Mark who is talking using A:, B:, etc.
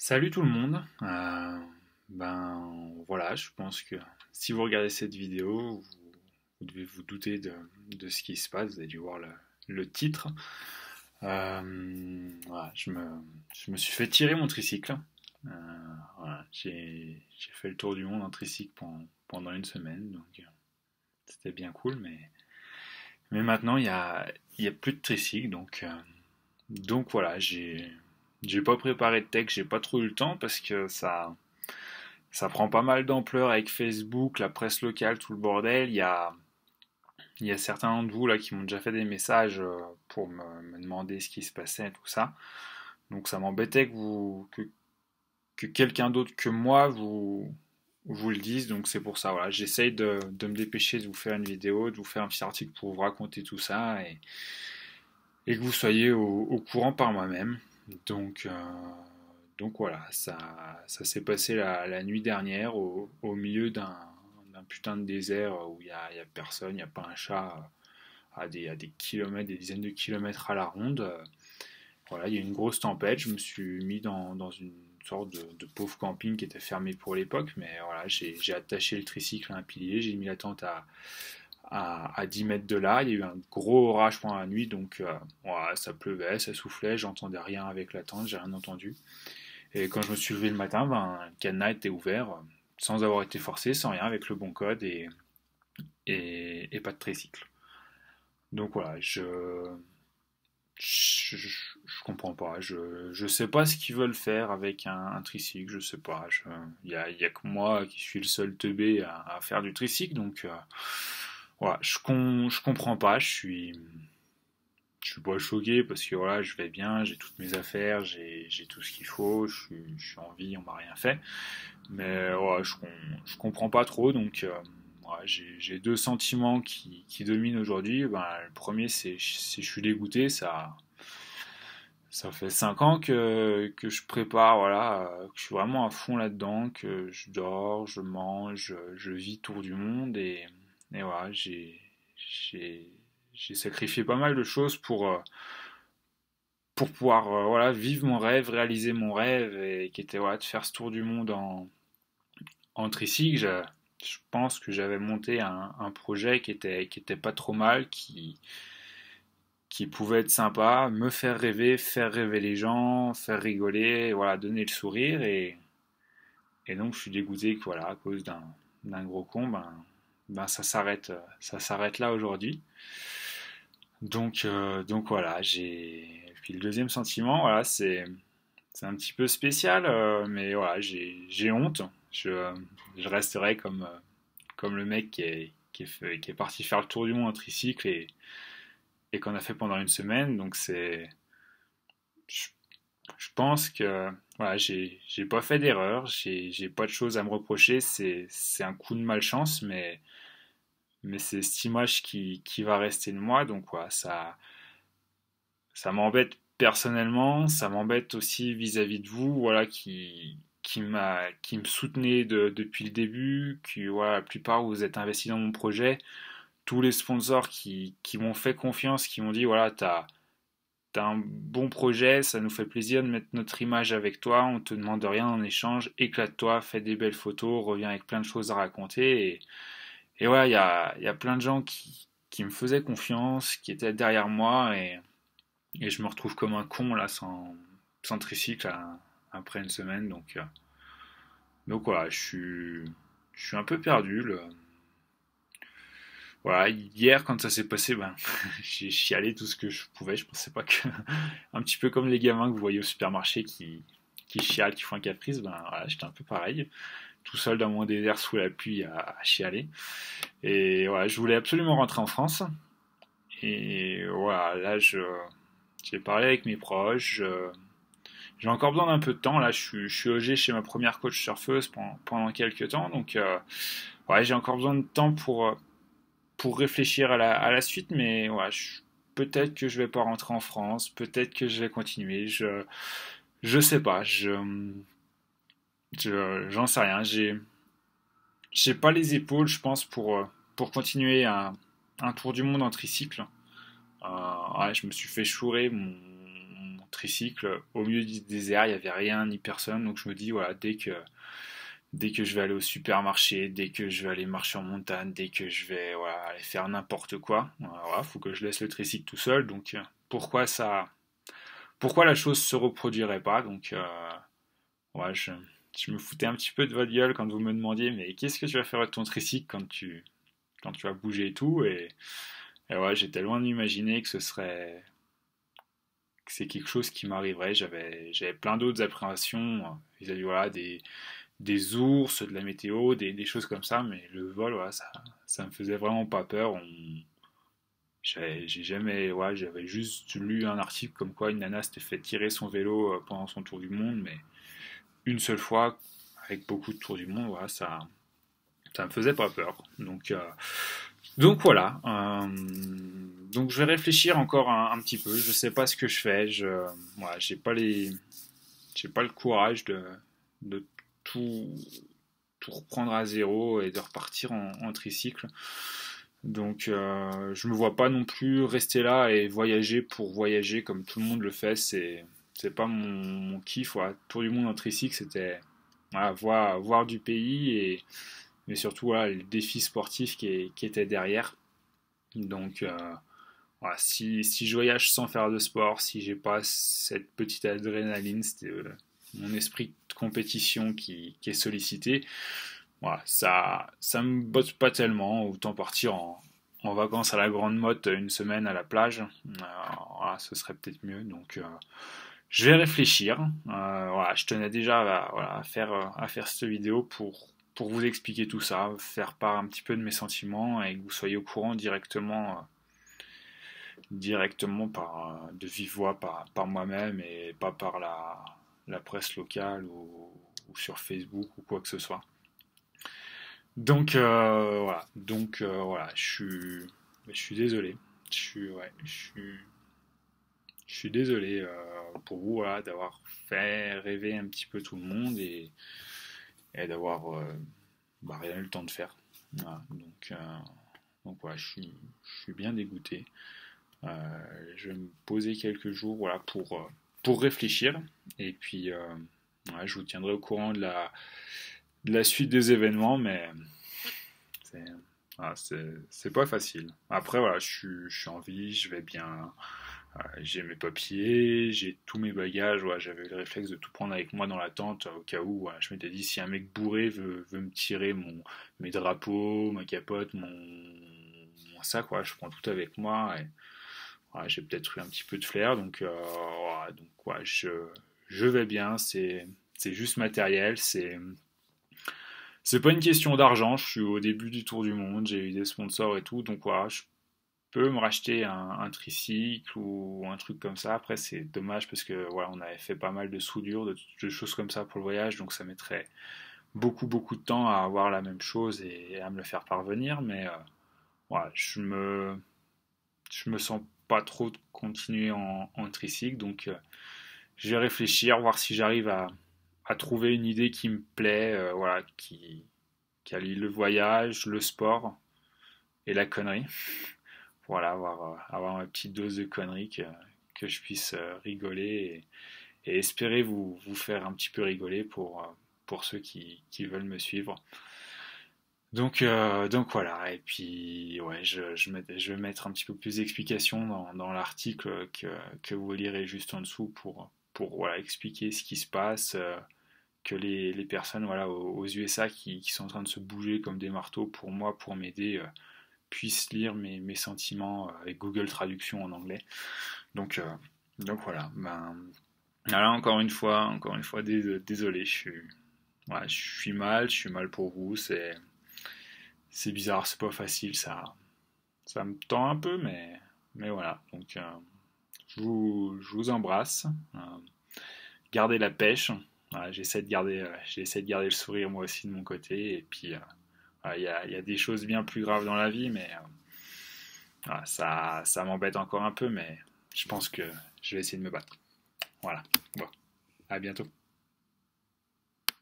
A: Salut tout le monde. Ben voilà, je pense que si vous regardez cette vidéo, vous devez vous douter de ce qui se passe. Vous avez dû voir le titre. Voilà, je me suis fait tirer mon tricycle. Euh, voilà, j'ai fait le tour du monde en tricycle pendant une semaine, donc c'était bien cool. Mais maintenant il y a plus de tricycle, donc voilà, j'ai pas préparé de texte, j'ai pas trop eu le temps parce que ça prend pas mal d'ampleur avec Facebook, la presse locale, tout le bordel. Il y a certains d'entre vous là qui m'ont déjà fait des messages pour me demander ce qui se passait et tout ça. Donc ça m'embêtait que quelqu'un d'autre que moi vous le dise. Donc c'est pour ça, voilà, j'essaye de me dépêcher de vous faire une vidéo, de vous faire un petit article pour vous raconter tout ça et que vous soyez au courant par moi-même. Donc, euh, donc voilà, ça s'est passé la nuit dernière au milieu d'un putain de désert où il y a personne, il n'y a pas un chat à des kilomètres, des dizaines de kilomètres à la ronde. Voilà, il y a une grosse tempête, je me suis mis dans une sorte de pauvre camping qui était fermé pour l'époque, mais voilà, j'ai attaché le tricycle à un pilier, j'ai mis la tente à 10 mètres de là. Il y a eu un gros orage pendant la nuit, donc voilà, ça pleuvait, ça soufflait, j'entendais rien avec la tente, j'ai rien entendu. Et quand je me suis levé le matin, ben, le cadenas était ouvert, sans avoir été forcé, sans rien, avec le bon code et pas de tricycle. Donc voilà, je comprends pas. Je sais pas ce qu'ils veulent faire avec un tricycle, je sais pas. Il y a que moi qui suis le seul teubé à faire du tricycle, donc voilà, je comprends pas. Je suis pas choqué parce que voilà, je vais bien, j'ai toutes mes affaires, j'ai tout ce qu'il faut, je suis en vie, on m'a rien fait. Mais ouais, je comprends pas trop, donc ouais, j'ai deux sentiments qui dominent aujourd'hui. Ben, le premier, c'est je suis dégoûté, ça fait 5 ans que je prépare, voilà, que je suis vraiment à fond là-dedans, que je dors, je mange, je vis tour du monde et voilà, j'ai, j'ai sacrifié pas mal de choses pour pouvoir voilà, vivre mon rêve, réaliser mon rêve et qui était voilà, de faire ce tour du monde en tricycle. Je pense que j'avais monté un projet qui était pas trop mal, qui pouvait être sympa, me faire rêver les gens, faire rigoler, voilà, donner le sourire. Et donc je suis dégoûté que voilà, à cause d'un gros con, ben ça s'arrête là aujourd'hui. Donc voilà, j'ai. Puis le deuxième sentiment, voilà, c'est un petit peu spécial, mais voilà, j'ai honte. Je resterai comme le mec qui est parti faire le tour du monde en tricycle et qu'on a fait pendant une semaine. Donc je, je pense que voilà, j'ai pas fait d'erreur, j'ai pas de choses à me reprocher. C'est un coup de malchance, mais c'est cette image qui va rester de moi. Donc voilà, ça m'embête personnellement, ça m'embête aussi vis-à-vis de vous, voilà, qui me soutenez depuis le début, qui, voilà, la plupart vous êtes investis dans mon projet, tous les sponsors qui m'ont fait confiance, qui m'ont dit, voilà, t'as un bon projet, ça nous fait plaisir de mettre notre image avec toi, on te demande rien en échange, éclate-toi, fais des belles photos, reviens avec plein de choses à raconter, et voilà, il y a plein de gens qui me faisaient confiance, qui étaient derrière moi, et je me retrouve comme un con là sans tricycle après une semaine. Donc voilà, je suis un peu perdu. Voilà, hier quand ça s'est passé, ben, j'ai chialé tout ce que je pouvais. Je pensais pas que. Un petit peu comme les gamins que vous voyez au supermarché qui chialent, qui font un caprice, ben voilà, j'étais un peu pareil. Tout seul dans mon désert sous la pluie à chialer. Et voilà, je voulais absolument rentrer en France. Et voilà, j'ai parlé avec mes proches. J'ai encore besoin d'un peu de temps. Là, je suis logé chez ma première coach surfeuse pendant quelques temps. Donc, ouais, j'ai encore besoin de temps pour réfléchir à la suite. Mais ouais, peut-être que je vais pas rentrer en France. Peut-être que je vais continuer. Je sais pas. J'en sais rien. J'ai pas les épaules, je pense, pour continuer un tour du monde en tricycle. Ouais, je me suis fait chourer mon tricycle au milieu du désert, il n'y avait rien ni personne, donc je me dis voilà, dès que je vais aller au supermarché, dès que je vais aller marcher en montagne, dès que je vais voilà, aller faire n'importe quoi, voilà, faut que je laisse le tricycle tout seul, donc pourquoi la chose se reproduirait pas, donc ouais, je me foutais un petit peu de votre gueule quand vous me demandiez mais qu'est-ce que tu vas faire avec ton tricycle quand tu vas bouger et tout, et ouais, j'étais loin d'imaginer que c'est quelque chose qui m'arriverait. J'avais plein d'autres appréhensions vis-à-vis voilà, des ours, de la météo, des choses comme ça, mais le vol, voilà, ça me faisait vraiment pas peur. J'ai jamais, ouais, j'avais juste lu un article comme quoi une nana s'était fait tirer son vélo pendant son tour du monde, mais une seule fois, avec beaucoup de tours du monde, voilà, ça me faisait pas peur. Donc voilà. Donc je vais réfléchir encore un petit peu. Je sais pas ce que je fais. Voilà, j'ai pas le courage de tout, tout reprendre à zéro et de repartir en tricycle. Donc je me vois pas non plus rester là et voyager pour voyager comme tout le monde le fait. C'est pas mon kiff. Voilà. Tour du monde en tricycle, c'était voilà, voir du pays mais surtout voilà, le défi sportif qui était derrière. Donc voilà, si je voyage sans faire de sport, si j'ai pas cette petite adrénaline, c'était mon esprit de compétition qui est sollicité, voilà, ça me botte pas tellement. Autant partir en vacances à la Grande Motte une semaine à la plage, voilà, ce serait peut-être mieux. Donc je vais réfléchir. Voilà, je tenais déjà voilà, à faire cette vidéo pour vous expliquer tout ça, faire part un petit peu de mes sentiments et que vous soyez au courant directement de vive voix par moi-même et pas par la presse locale ou sur Facebook ou quoi que ce soit. Donc voilà, je suis désolé. Je suis désolé pour vous voilà, d'avoir fait rêver un petit peu tout le monde et d'avoir rien eu le temps de faire. Voilà, donc voilà, je suis bien dégoûté. Je vais me poser quelques jours voilà, pour réfléchir. Et puis, ouais, je vous tiendrai au courant de la suite des événements, mais c'est voilà, c'est pas facile. Après, voilà, je suis en vie, je vais bien. J'ai mes papiers, j'ai tous mes bagages. Ouais, j'avais le réflexe de tout prendre avec moi dans la tente au cas où. Ouais, je m'étais dit, si un mec bourré veut me tirer mes drapeaux, ma capote, mon sac, ouais, je prends tout avec moi. Ouais, j'ai peut-être eu un petit peu de flair, ouais, je vais bien, c'est juste matériel, c'est pas une question d'argent, je suis au début du tour du monde, j'ai eu des sponsors et tout, donc voilà, je peux me racheter un tricycle ou un truc comme ça. Après, c'est dommage parce que voilà, on avait fait pas mal de soudure, de choses comme ça pour le voyage, donc ça mettrait beaucoup de temps à avoir la même chose et à me le faire parvenir, mais voilà, je me sens pas trop de continuer en tricycle, donc je vais réfléchir, voir si j'arrive à trouver une idée qui me plaît, voilà, qui allie le voyage, le sport et la connerie. Voilà, avoir ma petite dose de connerie que je puisse rigoler et espérer vous faire un petit peu rigoler pour ceux qui veulent me suivre. Donc voilà, et puis ouais, je vais mettre un petit peu plus d'explications dans l'article que vous lirez juste en dessous pour voilà, expliquer ce qui se passe, que les personnes voilà, aux USA qui sont en train de se bouger comme des marteaux pour moi, pour m'aider, puissent lire mes sentiments avec Google Traduction en anglais. Donc, euh, donc voilà, ben, voilà, encore une fois désolé, ouais, je suis mal pour vous, c'est bizarre, c'est pas facile, ça me tend un peu, mais voilà. Donc, je vous embrasse. Gardez la pêche. Voilà, j'essaie de garder le sourire moi aussi de mon côté. Et puis, il y a des choses bien plus graves dans la vie, mais voilà, ça m'embête encore un peu, mais je pense que je vais essayer de me battre. Voilà. Bon, à bientôt.